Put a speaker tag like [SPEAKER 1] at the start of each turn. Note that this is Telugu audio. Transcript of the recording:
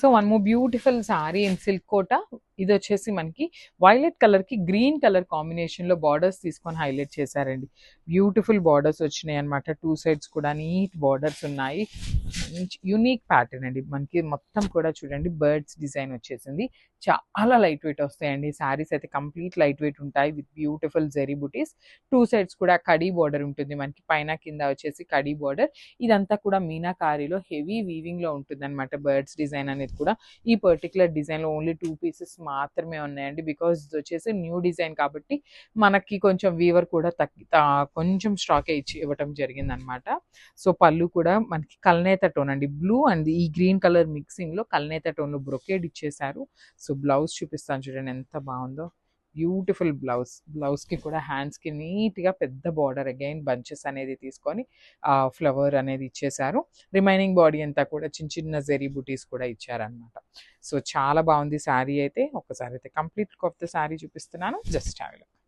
[SPEAKER 1] So one more beautiful sari in silk Kota. ఇది వచ్చేసి మనకి వైలెట్ కలర్ కి గ్రీన్ కలర్ కాంబినేషన్ లో బార్డర్స్ తీసుకొని హైలైట్ చేశారండి. బ్యూటిఫుల్ బార్డర్స్ వచ్చినాయి అనమాట. టూ సైడ్స్ కూడా నీట్ బార్డర్స్ ఉన్నాయి. యూనిక్ ప్యాటర్న్ అండి. మనకి మొత్తం కూడా చూడండి బర్డ్స్ డిజైన్ వచ్చేసింది. చాలా లైట్ వెయిట్ వస్తాయండి శారీస్ అయితే. కంప్లీట్ లైట్ వెయిట్ ఉంటాయి with beautiful zari buttis. Two sides కూడా కడీ బార్డర్ ఉంటుంది మనకి. పైన కింద వచ్చేసి కడీ బార్డర్. ఇదంతా కూడా మీనాకారీలో హెవీ వీవింగ్ లో ఉంటుంది అనమాట. బర్డ్స్ డిజైన్ అనేది కూడా ఈ పర్టికులర్ డిజైన్ లో ఓన్లీ 2 పీసెస్ మాత్రమే ఉన్నాయండి. బికాస్ ఇది వచ్చేసి న్యూ డిజైన్ కాబట్టి మనకి కొంచెం వీవర్ కూడా కొంచెం స్టాక్ ఇవ్వటం జరిగింది అనమాట. సో పళ్ళు కూడా మనకి కల్నేత టోన్ అండి. బ్లూ అండ్ ఈ గ్రీన్ కలర్ మిక్సింగ్ లో కల్నేత టోన్ లో బ్రొకేడ్ ఇచ్చేసారు. సో బ్లౌజ్ చూపిస్తాను చూడండి ఎంత బాగుందో. Beautiful blouse. బ్లౌజ్ కి కూడా హ్యాండ్స్ కి నీట్ గా పెద్ద బార్డర్ అగైన్ బంచెస్ అనేది తీసుకొని ఫ్లవర్ అనేది ఇచ్చేసారు. రిమైనింగ్ బాడీ అంతా కూడా చిన్న చిన్న జెరీ బుటీస్ కూడా ఇచ్చారనమాట. సో చాలా బాగుంది శారీ అయితే. ఒకసారి అయితే కంప్లీట్ కొత్త శారీ చూపిస్తున్నాను. Just have a look.